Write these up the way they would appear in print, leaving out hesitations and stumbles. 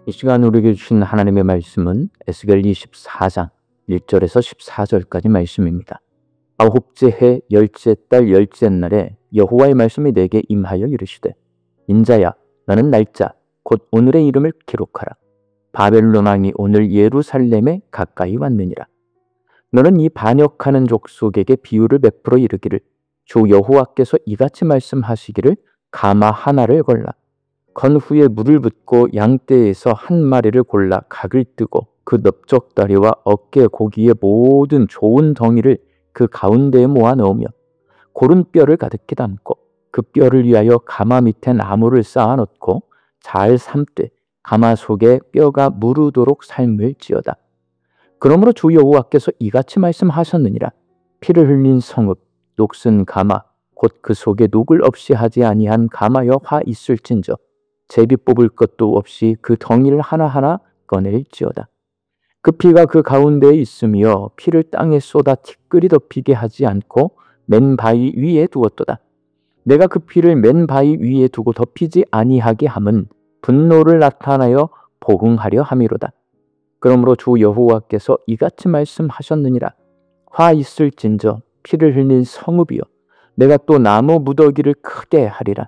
이 시간 우리에게 주신 하나님의 말씀은 에스겔 24장 1절에서 14절까지 말씀입니다. 아홉째 해 열째 달 열째 날에 여호와의 말씀이 내게 임하여 이르시되 인자야 너는 날짜 곧 오늘의 이름을 기록하라. 바벨론 왕이 오늘 예루살렘에 가까이 왔느니라. 너는 이 반역하는 족속에게 비유를 베풀어 이르기를 주 여호와께서 이같이 말씀하시기를 가마 하나를 골라 건 후에 물을 붓고 양떼에서 한 마리를 골라 각을 뜨고 그 넓적다리와 어깨 고기의 모든 좋은 덩이를 그 가운데에 모아 넣으며 고른 뼈를 가득히 담고 그 뼈를 위하여 가마 밑에 나무를 쌓아 놓고 잘 삶되 가마 속에 뼈가 무르도록 삶을지어다. 그러므로 주 여호와께서 이같이 말씀하셨느니라. 피를 흘린 성읍 녹슨 가마 곧 그 속에 녹을 없이 하지 아니한 가마여 화 있을진저 제비 뽑을 것도 없이 그 덩이를 하나하나 꺼낼지어다. 그 피가 그 가운데에 있으며 피를 땅에 쏟아 티끌이 덮이게 하지 않고 맨 바위 위에 두었도다. 내가 그 피를 맨 바위 위에 두고 덮이지 아니하게 함은 분노를 나타나여 보응하려 함이로다. 그러므로 주 여호와께서 이같이 말씀하셨느니라. 화 있을진저 피를 흘린 성읍이여 내가 또 나무 무더기를 크게 하리라.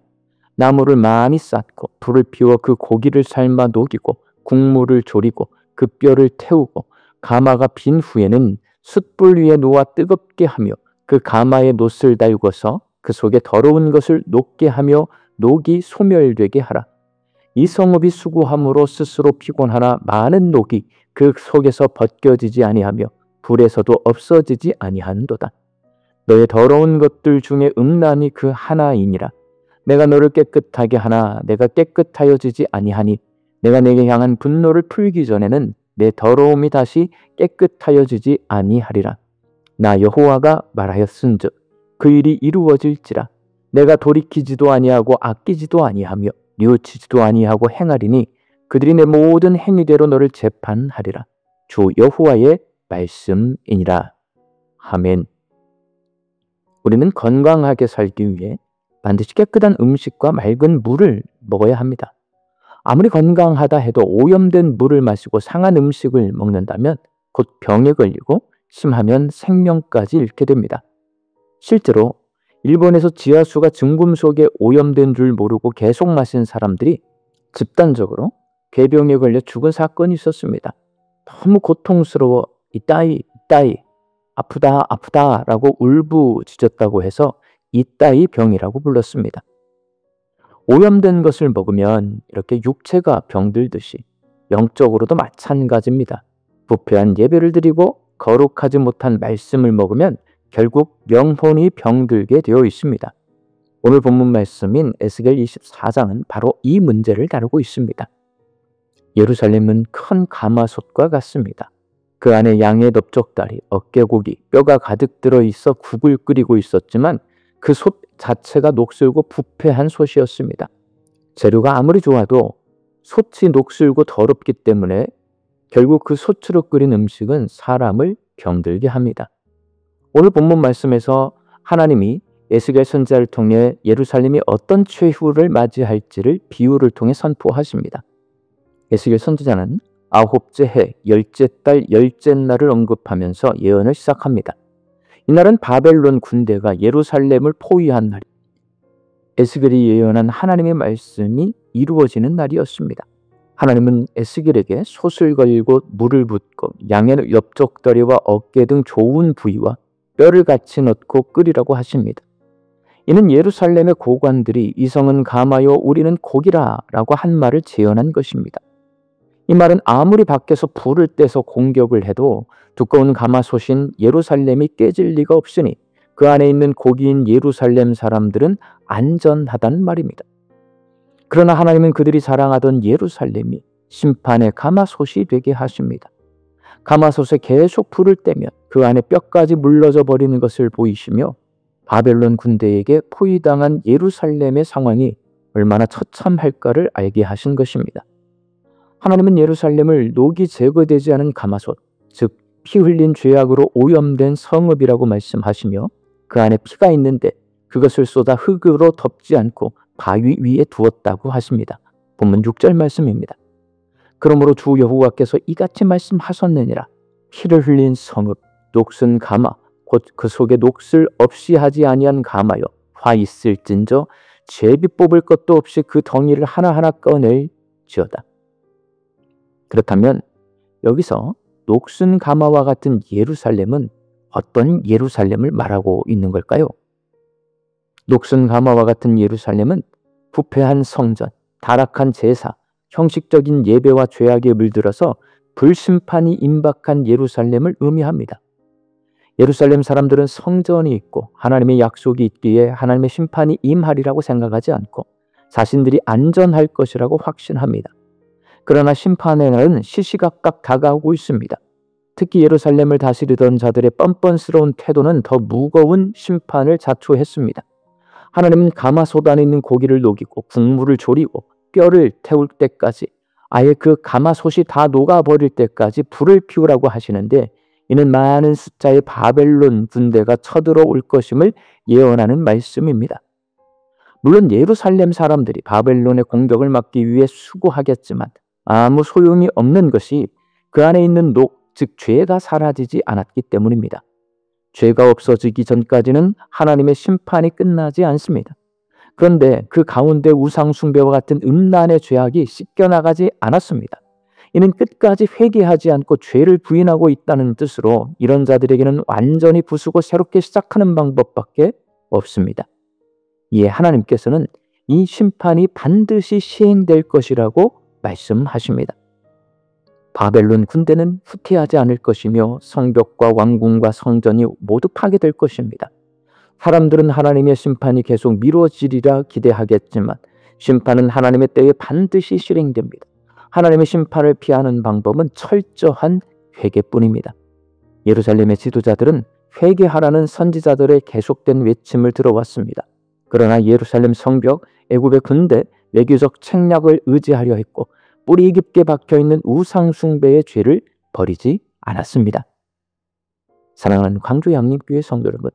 나무를 많이 쌓고 불을 피워 그 고기를 삶아 녹이고 국물을 졸이고 그 뼈를 태우고 가마가 빈 후에는 숯불 위에 놓아 뜨겁게 하며 그 가마에 놋을 달궈서 그 속에 더러운 것을 녹게 하며 녹이 소멸되게 하라. 이 성읍이 수고함으로 스스로 피곤하나 많은 녹이 그 속에서 벗겨지지 아니하며 불에서도 없어지지 아니하는도다. 너의 더러운 것들 중에 음란이 그 하나이니라. 내가 너를 깨끗하게 하나 내가 깨끗하여지지 아니하니 내가 내게 향한 분노를 풀기 전에는 내 더러움이 다시 깨끗하여지지 아니하리라. 나 여호와가 말하였은즉 그 일이 이루어질지라. 내가 돌이키지도 아니하고 아끼지도 아니하며 뉘우치지도 아니하고 행하리니 그들이 내 모든 행위대로 너를 재판하리라. 주 여호와의 말씀이니라. 아멘. 우리는 건강하게 살기 위해 반드시 깨끗한 음식과 맑은 물을 먹어야 합니다. 아무리 건강하다 해도 오염된 물을 마시고 상한 음식을 먹는다면 곧 병에 걸리고 심하면 생명까지 잃게 됩니다. 실제로 일본에서 지하수가 증금속에 오염된 줄 모르고 계속 마신 사람들이 집단적으로 궤병에 걸려 죽은 사건이 있었습니다. 너무 고통스러워 이따이 아프다 아프다라고 울부짖었다고 해서 이따이 병이라고 불렀습니다. 오염된 것을 먹으면 이렇게 육체가 병들듯이 영적으로도 마찬가지입니다. 부패한 예배를 드리고 거룩하지 못한 말씀을 먹으면 결국 영혼이 병들게 되어 있습니다. 오늘 본문 말씀인 에스겔 24장은 바로 이 문제를 다루고 있습니다. 예루살렘은 큰 가마솥과 같습니다. 그 안에 양의 넓적다리, 어깨고기, 뼈가 가득 들어있어 국을 끓이고 있었지만 그 솥 자체가 녹슬고 부패한 솥이었습니다. 재료가 아무리 좋아도 솥이 녹슬고 더럽기 때문에 결국 그 솥으로 끓인 음식은 사람을 병들게 합니다. 오늘 본문 말씀에서 하나님이 에스겔 선지자를 통해 예루살렘이 어떤 최후를 맞이할지를 비유를 통해 선포하십니다. 에스겔 선지자는 아홉째 해 열째 달 열째 날을 언급하면서 예언을 시작합니다. 이날은 바벨론 군대가 예루살렘을 포위한 날, 에스겔이 예언한 하나님의 말씀이 이루어지는 날이었습니다. 하나님은 에스겔에게 솥을 걸고 물을 붓고 양의 넓적다리와 어깨 등 좋은 부위와 뼈를 같이 넣고 끓이라고 하십니다. 이는 예루살렘의 고관들이 이 성은 가마요 우리는 고기라 라고 한 말을 재현한 것입니다. 이 말은 아무리 밖에서 불을 떼서 공격을 해도 두꺼운 가마솥인 예루살렘이 깨질 리가 없으니 그 안에 있는 고기인 예루살렘 사람들은 안전하다는 말입니다. 그러나 하나님은 그들이 자랑하던 예루살렘이 심판의 가마솥이 되게 하십니다. 가마솥에 계속 불을 떼면 그 안에 뼈까지 물러져 버리는 것을 보이시며 바벨론 군대에게 포위당한 예루살렘의 상황이 얼마나 처참할까를 알게 하신 것입니다. 하나님은 예루살렘을 녹이 제거되지 않은 가마솥, 즉 피 흘린 죄악으로 오염된 성읍이라고 말씀하시며 그 안에 피가 있는데 그것을 쏟아 흙으로 덮지 않고 바위 위에 두었다고 하십니다. 본문 6절 말씀입니다. 그러므로 주 여호와께서 이같이 말씀하셨느니라. 피를 흘린 성읍 녹슨 가마 곧 그 속에 녹슬 없이 하지 아니한 가마여 화 있을진저 제비 뽑을 것도 없이 그 덩이를 하나하나 꺼낼지어다. 그렇다면 여기서 녹슨 가마와 같은 예루살렘은 어떤 예루살렘을 말하고 있는 걸까요? 녹슨 가마와 같은 예루살렘은 부패한 성전, 타락한 제사, 형식적인 예배와 죄악에 물들어서 불심판이 임박한 예루살렘을 의미합니다. 예루살렘 사람들은 성전이 있고 하나님의 약속이 있기에 하나님의 심판이 임하리라고 생각하지 않고 자신들이 안전할 것이라고 확신합니다. 그러나 심판의 날은 시시각각 다가오고 있습니다. 특히 예루살렘을 다스리던 자들의 뻔뻔스러운 태도는 더 무거운 심판을 자초했습니다. 하나님은 가마솥 안에 있는 고기를 녹이고 국물을 졸이고 뼈를 태울 때까지, 아예 그 가마솥이 다 녹아버릴 때까지 불을 피우라고 하시는데, 이는 많은 숫자의 바벨론 군대가 쳐들어올 것임을 예언하는 말씀입니다. 물론 예루살렘 사람들이 바벨론의 공격을 막기 위해 수고하겠지만 아무 소용이 없는 것이 그 안에 있는 즉 죄가 사라지지 않았기 때문입니다. 죄가 없어지기 전까지는 하나님의 심판이 끝나지 않습니다. 그런데 그 가운데 우상 숭배와 같은 음란의 죄악이 씻겨나가지 않았습니다. 이는 끝까지 회개하지 않고 죄를 부인하고 있다는 뜻으로 이런 자들에게는 완전히 부수고 새롭게 시작하는 방법밖에 없습니다. 이에 하나님께서는 이 심판이 반드시 시행될 것이라고 말씀하십니다. 바벨론 군대는 후퇴하지 않을 것이며 성벽과 왕궁과 성전이 모두 파괴될 것입니다. 사람들은 하나님의 심판이 계속 미뤄지리라 기대하겠지만 심판은 하나님의 때에 반드시 실행됩니다. 하나님의 심판을 피하는 방법은 철저한 회개뿐입니다. 예루살렘의 지도자들은 회개하라는 선지자들의 계속된 외침을 들어왔습니다. 그러나 예루살렘 성벽, 애굽의 군대, 외교적 책략을 의지하려 했고 뿌리 깊게 박혀있는 우상 숭배의 죄를 버리지 않았습니다. 사랑하는 광주 양림교회 성도 여러분,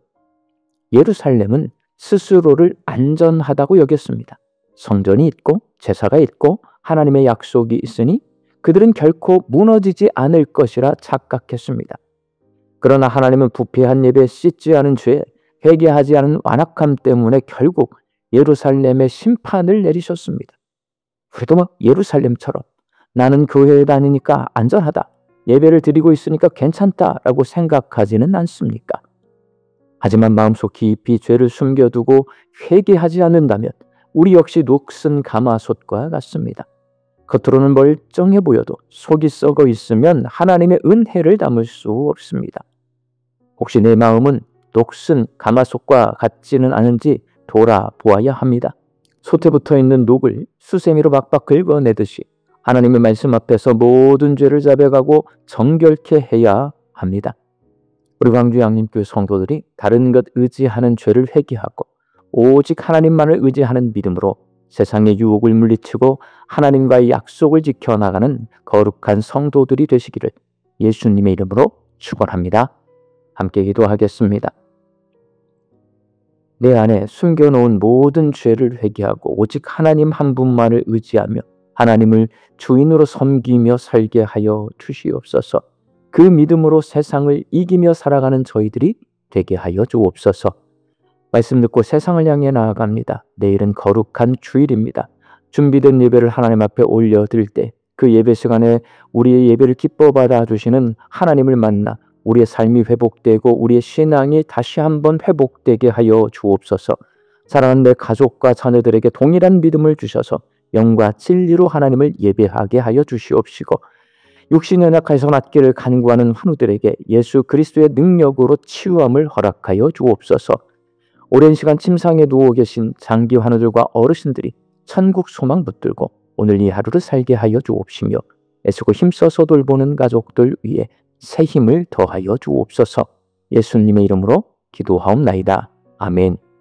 예루살렘은 스스로를 안전하다고 여겼습니다. 성전이 있고 제사가 있고 하나님의 약속이 있으니 그들은 결코 무너지지 않을 것이라 착각했습니다. 그러나 하나님은 부패한 예배, 씻지 않은 죄, 회개하지 않은 완악함 때문에 결국 예루살렘의 심판을 내리셨습니다. 우리도 예루살렘처럼 나는 교회에 다니니까 안전하다, 예배를 드리고 있으니까 괜찮다라고 생각하지는 않습니까? 하지만 마음속 깊이 죄를 숨겨두고 회개하지 않는다면 우리 역시 녹슨 가마솥과 같습니다. 겉으로는 멀쩡해 보여도 속이 썩어 있으면 하나님의 은혜를 담을 수 없습니다. 혹시 내 마음은 녹슨 가마솥과 같지는 않은지 돌아보아야 합니다. 솥에 붙어있는 녹을 수세미로 박박 긁어내듯이 하나님의 말씀 앞에서 모든 죄를 자백하고 정결케 해야 합니다. 우리 광주 양림교회 성도들이 다른 것 의지하는 죄를 회개하고 오직 하나님만을 의지하는 믿음으로 세상의 유혹을 물리치고 하나님과의 약속을 지켜나가는 거룩한 성도들이 되시기를 예수님의 이름으로 축원합니다. 함께 기도하겠습니다. 내 안에 숨겨놓은 모든 죄를 회개하고 오직 하나님 한 분만을 의지하며 하나님을 주인으로 섬기며 살게 하여 주시옵소서. 그 믿음으로 세상을 이기며 살아가는 저희들이 되게 하여 주옵소서. 말씀 듣고 세상을 향해 나아갑니다. 내일은 거룩한 주일입니다. 준비된 예배를 하나님 앞에 올려드릴 때 그 예배 시간에 우리의 예배를 기뻐 받아주시는 하나님을 만나 우리의 삶이 회복되고 우리의 신앙이 다시 한번 회복되게 하여 주옵소서. 사랑하는 내 가족과 자녀들에게 동일한 믿음을 주셔서 영과 진리로 하나님을 예배하게 하여 주시옵시고 육신의 연약해서 낫기를 간구하는 환우들에게 예수 그리스도의 능력으로 치유함을 허락하여 주옵소서. 오랜 시간 침상에 누워 계신 장기 환우들과 어르신들이 천국 소망 붙들고 오늘 이 하루를 살게 하여 주옵시며 애쓰고 힘써서 돌보는 가족들 위해 새 힘을 더하여 주옵소서. 예수님의 이름으로 기도하옵나이다. 아멘.